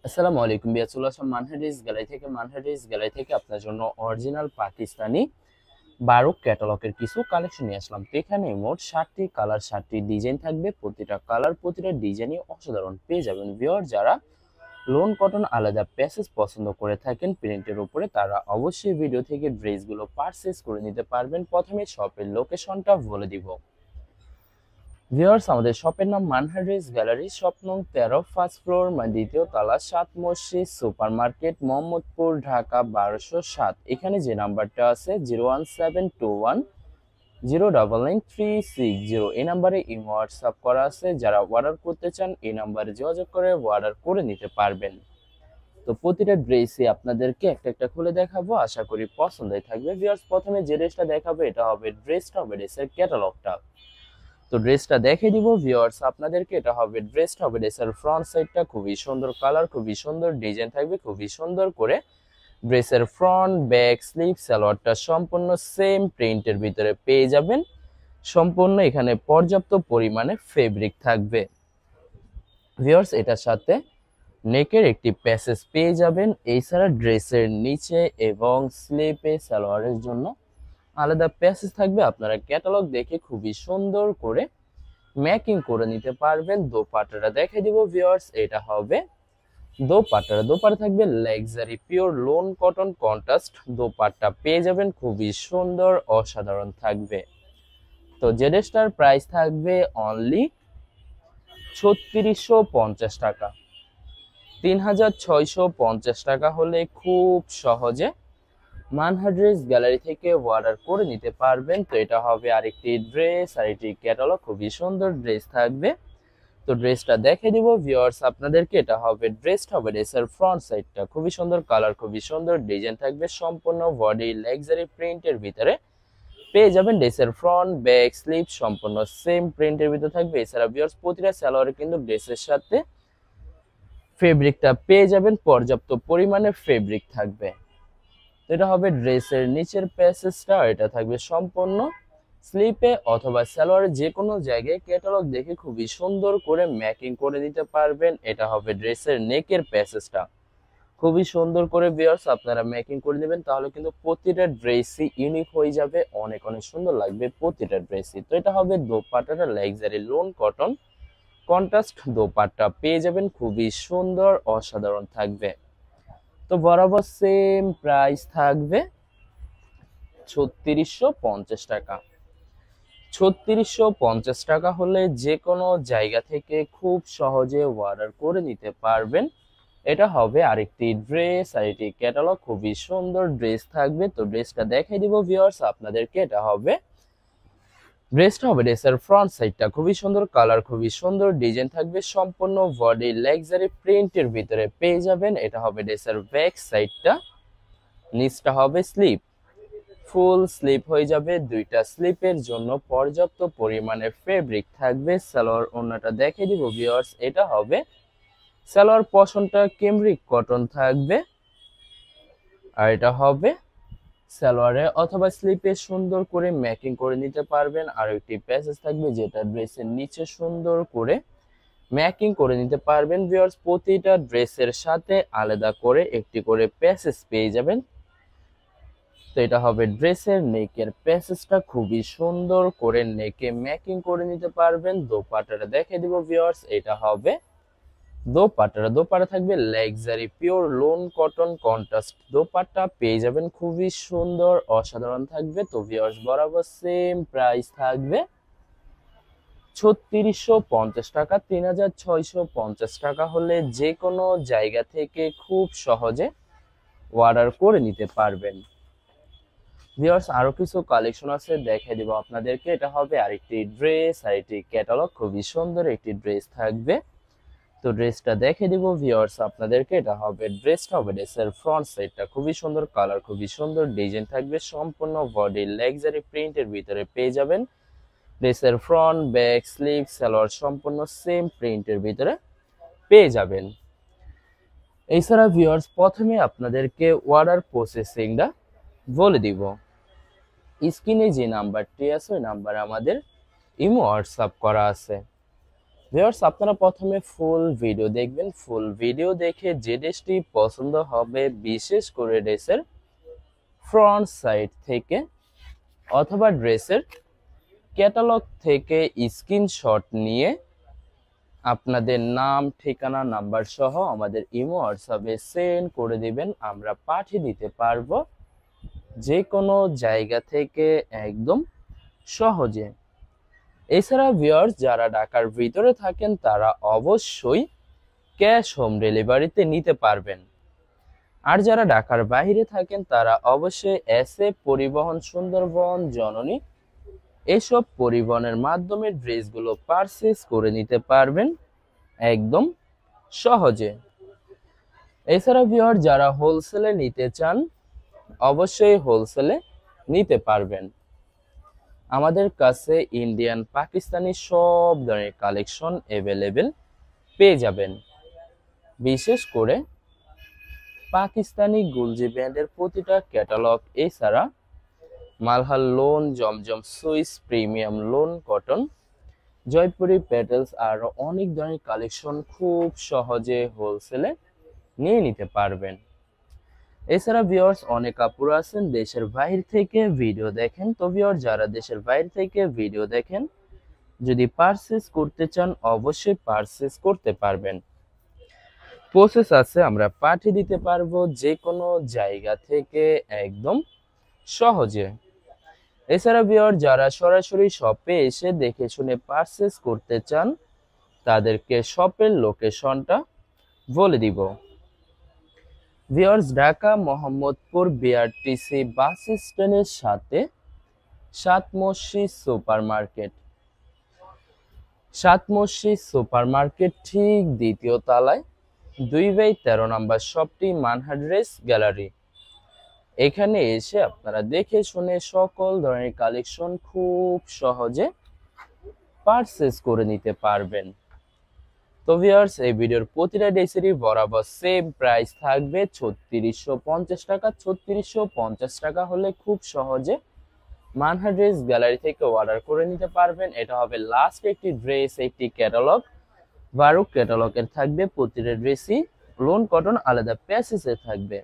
আসসালামু আলাইকুম বিয়া, চলে আসলাম মানহারিস গ্যালারি থেকে আপনার জন্য অরিজিনাল পাকিস্তানি বারুক ক্যাটালগের কিছু কালেকশন নিয়ে আসলাম। তো এখানে মোট 60টি কালার 60টি ডিজাইন থাকবে। প্রতিটা কালার প্রতিটা ডিজাইনই অসাধারণ পেয়ে যাবেন। ভিউয়ার যারা লোন কটন আলাদা প্যাসেজ পছন্দ করে থাকেন প্রিন্টের উপরে, তারা অবশ্যই ভিডিও থেকে ড্রেসগুলো পারচেজ করে নিতে পারবেন। প্রথমে শপের লোকেশনটা বলে দিব। ভিউয়ার্স, আমাদের শপের নাম মানহারিস গ্যালারি, শপ নং 13, ফার্স্ট ফ্লোর, দ্বিতীয় তলা, 7 মসজিদ সুপার মার্কেট, মোহাম্মদপুর, ঢাকা 1207। এখানে যে নাম্বারটা আছে 01721 099 360, এই নাম্বারে ইমো হোয়াটসঅ্যাপ করা আছে। যারা অর্ডার করতে চান এই নাম্বারে যোগাযোগ করে অর্ডার করে নিতে পারবেন। তো প্রতিটা ড্রেসই আপনাদেরকে একটা একটা খুলে দেখাবো, আশা করি পছন্দই থাকবে। ভিউয়ার্স, প্রথমে যে ড্রেসটা দেখাবো এটা হবে ড্রেসের ক্যাটালগটা। তো ড্রেসটা দেখে দিব ভিউয়ার্স আপনাদেরকে। এটা হবে ড্রেসের ফ্রন্ট সাইডটা, খুবই সুন্দর কালার, খুবই সুন্দর ডিজাইন থাকবে, খুবই সুন্দর করে। ড্রেসের ফ্রন্ট, ব্যাক, স্লিভ, সালোয়ারটা সম্পূর্ণ সেম প্রিন্টের ভিতরে পেয়ে যাবেন। সম্পূর্ণ এখানে পর্যাপ্ত পরিমাণে ফেব্রিক থাকবে। ভিউয়ার্স, এটার সাথে নেকের একটি প্যাসেজ পেয়ে যাবেন। এছাড়া ড্রেসের নিচে এবং স্লিপে সালোয়ারের জন্য আলাদা প্যাসেজ থাকবে। আপনারা ক্যাটালগ দেখে খুবই সুন্দর করে ম্যাকিং করে নিতে পারবেন। দোপাট্টাটা দেখে দিব ভিউয়ার্স। এটা হবে দোপাট্টা থাকবে luxury pure loan cotton contrast dupatta পেয়ে যাবেন, খুবই সুন্দর অসাধারণ থাকবে। তো জেডেস্টার প্রাইস থাকবে অনলি 3650 টাকা। 3650 টাকা হলে খুব সহজে মানহারিস গ্যালারি থেকে অর্ডার করে নিতে পারবেন। তো এটা হবে আরেকটি ড্রেস, আরেকটি ক্যাটালগ, খুবই সুন্দর ড্রেস থাকবে। তো ড্রেসটা দেখে দিব ভিউয়ার্স আপনাদেরকে। এটা হবে ড্রেসের ফ্রন্ট সাইডটা, খুবই সুন্দর কালার, খুবই সুন্দর ডিজাইন থাকবে। সম্পূর্ণ বডি লাক্সারি প্রিন্টের ভিতরে পেয়ে যাবেন। ড্রেসের ফ্রন্ট, ব্যাক, স্লিভ সম্পূর্ণ সেম প্রিন্টের ভিতরে থাকবে। এছাড়া ভিউয়ার্স প্রতিটা সালোয়ারে কিন্তু ড্রেসের সাথে ফেব্রিকটা পেয়ে যাবেন, পর্যাপ্ত পরিমাণে ফেব্রিক থাকবে। এটা হবে ড্রেসের নিচের প্যাসেজটা, এটা থাকবে সম্পূর্ণ স্লিপে অথবা সালোয়ারের যে কোনো জায়গায় ক্যাটালগ দেখে খুবই সুন্দর করে ম্যাকিং করে দিতে পারবেন। এটা হবে ড্রেসের নেকের প্যাসেজটা, খুবই সুন্দর করে ভিউয়ার্স আপনারা ম্যাকিং করে নেবেন, তাহলে কিন্তু প্রতিটা ড্রেসই ইউনিক হয়ে যাবে, অনেক অনেক সুন্দর লাগবে প্রতিটা ড্রেসই। তো এটা হবে দোপাট্টাটা luxury loan cotton contrast dupatta পেয়ে যাবেন, খুবই সুন্দর অসাধারণ থাকবে। তো বরাবর সেম প্রাইস থাকবে 3650 টাকা। 3650 টাকা হলে যে কোনো জায়গা থেকে খুব সহজে অর্ডার করে নিতে পারবেন। এটা হবে আরেকটি ড্রেস, আরেকটি ক্যাটালগ, খুবই সুন্দর ড্রেস থাকবে। তো ড্রেসটা দেখাই দিব ভিউয়ার্স আপনাদেরকে। এটা হবে ড্রেসের ফ্রন্ট সাইডটা, খুবই সুন্দর কালার, খুবই সুন্দর ডিজাইন থাকবে। সম্পূর্ণ বডি লাক্সারি প্রিন্টের ভিতরে পেয়ে যাবেন। এটা হবে ড্রেসের ব্যাক সাইডটা, নিচটা হবে স্লিপ, ফুল স্লিপ হয়ে যাবে। দুইটা স্লিপের জন্য পর্যাপ্ত পরিমাণে ফেব্রিক থাকবে। সালোয়ার ওড়নাটা দেখে দিব ভিউয়ার্স। এটা হবে সালোয়ার পশনটা ক্যামরিক কটন থাকবে, আর এটা হবে সালোয়ারে অথবা স্লিপে সুন্দর করে ম্যাকিং করে নিতে পারবেন। আর একটি প্যাসেজ থাকবে যেটা ড্রেসের নিচে সুন্দর করে ম্যাকিং করে নিতে পারবেন। ভিউয়ার্স, প্রতিটা ড্রেসের সাথে আলাদা করে একটি করে প্যাসেজ পেয়ে যাবেন। তো এটা হবে ড্রেসের নেকের প্যাসেজটা, খুবই সুন্দর করে নেকে ম্যাকিং করে নিতে পারবেন। দোপাট্টাটা দেখে দিব ভিউয়ার্স। এটা হবে দোপাট্টা থাকবে luxury pure loan cotton contrast dupatta পেয়ে যাবেন, খুবই সুন্দর অসাধারণ থাকবে। তো ভিউয়ার্স বরাবর সেম প্রাইস থাকবে 3650 টাকা। 3650 টাকা হলে যে কোনো জায়গা থেকে খুব সহজে অর্ডার করে নিতে পারবেন। ভিউয়ার্স, আরো কিছু কালেকশন আছে দেখে দিব আপনাদেরকে। এটা হবে আরেকটি ড্রেস, আরেকটি ক্যাটালগ, খুবই সুন্দর একটি ড্রেস থাকবে। তো ড্রেসটা দেখে দিব ভিউয়ার্স আপনাদেরকে। এটা হবে ড্রেসের ফ্রন্ট সাইডটা, খুবই সুন্দর কালার, খুবই সুন্দর ডিজাইন থাকবে। সম্পূর্ণ বডি লাক্সারি প্রিন্টের ভিতরে পেয়ে যাবেন। ড্রেসের ফ্রন্ট, ব্যাক, স্লিভ, সালোয়ার সম্পূর্ণ সেম প্রিন্টের ভিতরে পেয়ে যাবেন। এছাড়া ভিউয়ার্স প্রথমে আপনাদেরকে অর্ডার প্রসেসিংটা বলে দিব। স্ক্রিনে যে নাম্বারটি আছে ওই নাম্বারে আমাদের ইমো হোয়াটসঅ্যাপ করা আছে। ভিউয়ার্স, আপনারা প্রথমে ফুল ভিডিও দেখবেন। ফুল ভিডিও দেখে যে ড্রেসটি পছন্দ হবে, বিশেষ করে ড্রেসের ফ্রন্ট সাইড থেকে অথবা ড্রেসের ক্যাটালগ থেকে স্ক্রিনশট নিয়ে আপনাদের নাম, ঠিকানা, নাম্বার সহ আমাদের ইমো হোয়াটসঅ্যাপে সেন্ড করে দিবেন। আমরা পাঠিয়ে দিতে পারবো যে কোনো জায়গা থেকে একদম সহজে। এছাড়া ভিউয়ার্স, যারা ঢাকার ভিতরে থাকেন তারা অবশ্যই ক্যাশ হোম ডেলিভারিতে নিতে পারবেন। আর যারা ঢাকার বাইরে থাকেন তারা অবশ্যই এসএ পরিবহন, সুন্দরবন, জননী এসব পরিবহনের মাধ্যমে ড্রেসগুলো পারচেজ করে নিতে পারবেন একদম সহজে। এছাড়া ভিউয়ার, যারা হোলসেলে নিতে চান অবশ্যই হোলসেলে নিতে পারবেন। আমাদের কাছে ইন্ডিয়ান, পাকিস্তানি সব ধরনের কালেকশন অ্যাভেলেবেল পেয়ে যাবেন। বিশেষ করে পাকিস্তানি গুলজি ব্র্যান্ডের প্রতিটা ক্যাটালগ, এছাড়া Malhar lawn, Zamzam swiss, premium lawn cotton, Jaipuri petals আর অনেক ধরনের কালেকশন খুব সহজে হোলসেলে নিয়ে নিতে পারবেন। এছাড়া ভিউয়ার্স, অনেক আপুরা আছেন দেশের বাইরে থেকে ভিডিও দেখেন। তো ভিউয়ার, যারা দেশের বাইরে থেকে ভিডিও দেখেন, যদি পারচেজ করতে চান অবশ্যই পারচেজ করতে পারবেন। প্রসেস আছে, আমরা পাঠিয়ে দিতে পারবো যে কোনো জায়গা থেকে একদম সহজে। এছাড়া ভিউয়ার, যারা সরাসরি শপে এসে দেখে শুনে পারচেজ করতে চান তাদেরকে শপের লোকেশনটা বলে দিব। ভিউয়ার্স, ঢাকা মোহাম্মদপুর বিআরটিসি বাস স্ট্যান্ডের সাথে সাত মসজিদ সুপার মার্কেট, সাত মসজিদ সুপার মার্কেট ঠিক দ্বিতীয় তলায় 2/13 নম্বর শপটি মানহা ড্রেস গ্যালারি। এখানে এসে আপনারা দেখে শুনে সকল ধরনের কালেকশন খুব সহজে পারচেজ করে নিতে পারবেন। তো ভিউয়ার্স, এই ভিডিওর প্রতিটা ড্রেসেরই বরাবর সেম প্রাইস থাকবে 3650 টাকা। 3650 টাকা হলে খুব সহজে মানহা ড্রেস গ্যালারি থেকে অর্ডার করে নিতে পারবেন। এটা হবে লাস্ট একটি ড্রেস, একটি ক্যাটালগ। 12 ক্যাটালগের থাকবে, প্রতিটা ড্রেসই লোন কটন আলাদা প্যাসেজে থাকবে।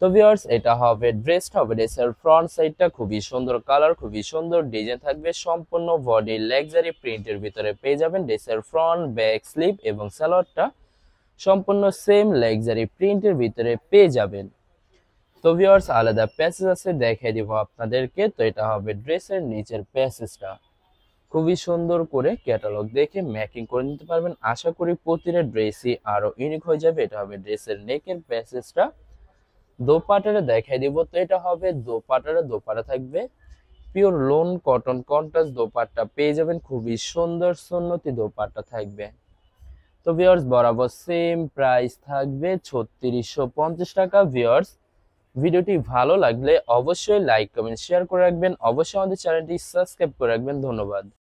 তো ভিউয়ার্স, এটা হবে ড্রেসটা হবে ড্রেসের ফ্রন্ট সাইডটা খুবই সুন্দর কালার, খুবই সুন্দর ডিজাইন থাকবে, সম্পূর্ণ বডি লাক্সারি প্রিন্টের ভিতরে পেয়ে যাবেন। ড্রেসের ফ্রন্ট, ব্যাক, স্লিভ এবং সালোয়ারটা সম্পূর্ণ সেম লাক্সারি প্রিন্টের ভিতরে পেয়ে যাবেন। তো ভিউয়ার্স, আলাদা প্যাসেজ আছে, দেখিয়ে দিব আপনাদেরকে। তো এটা হবে ড্রেসের নিচের প্যাসেজটা, খুবই সুন্দর করে ক্যাটালগ দেখে মেকিং করে নিতে পারবেন। আশা করি প্রতিটা ড্রেসই আরো ইউনিক হয়ে যাবে। এটা হবে ড্রেসের নেকের প্যাসেজটা। দোপাটারে দেখাই দিব। তো এটা হবে দোপাটারে, দোপাটা থাকবে pure loan cotton contrast dupatta পেয়ে যাবেন, খুবই সুন্দর সুন্নতি দোপাট্টা থাকবে। তো ভিউয়ার্স, বরাবর সেম প্রাইস থাকবে 3650 টাকা। ভিউয়ার্স, ভিডিওটি ভালো লাগলে অবশ্যই লাইক, কমেন্ট, শেয়ার করে রাখবেন। অবশ্যই আমাদের চ্যানেলটি সাবস্ক্রাইব করে রাখবেন। ধন্যবাদ।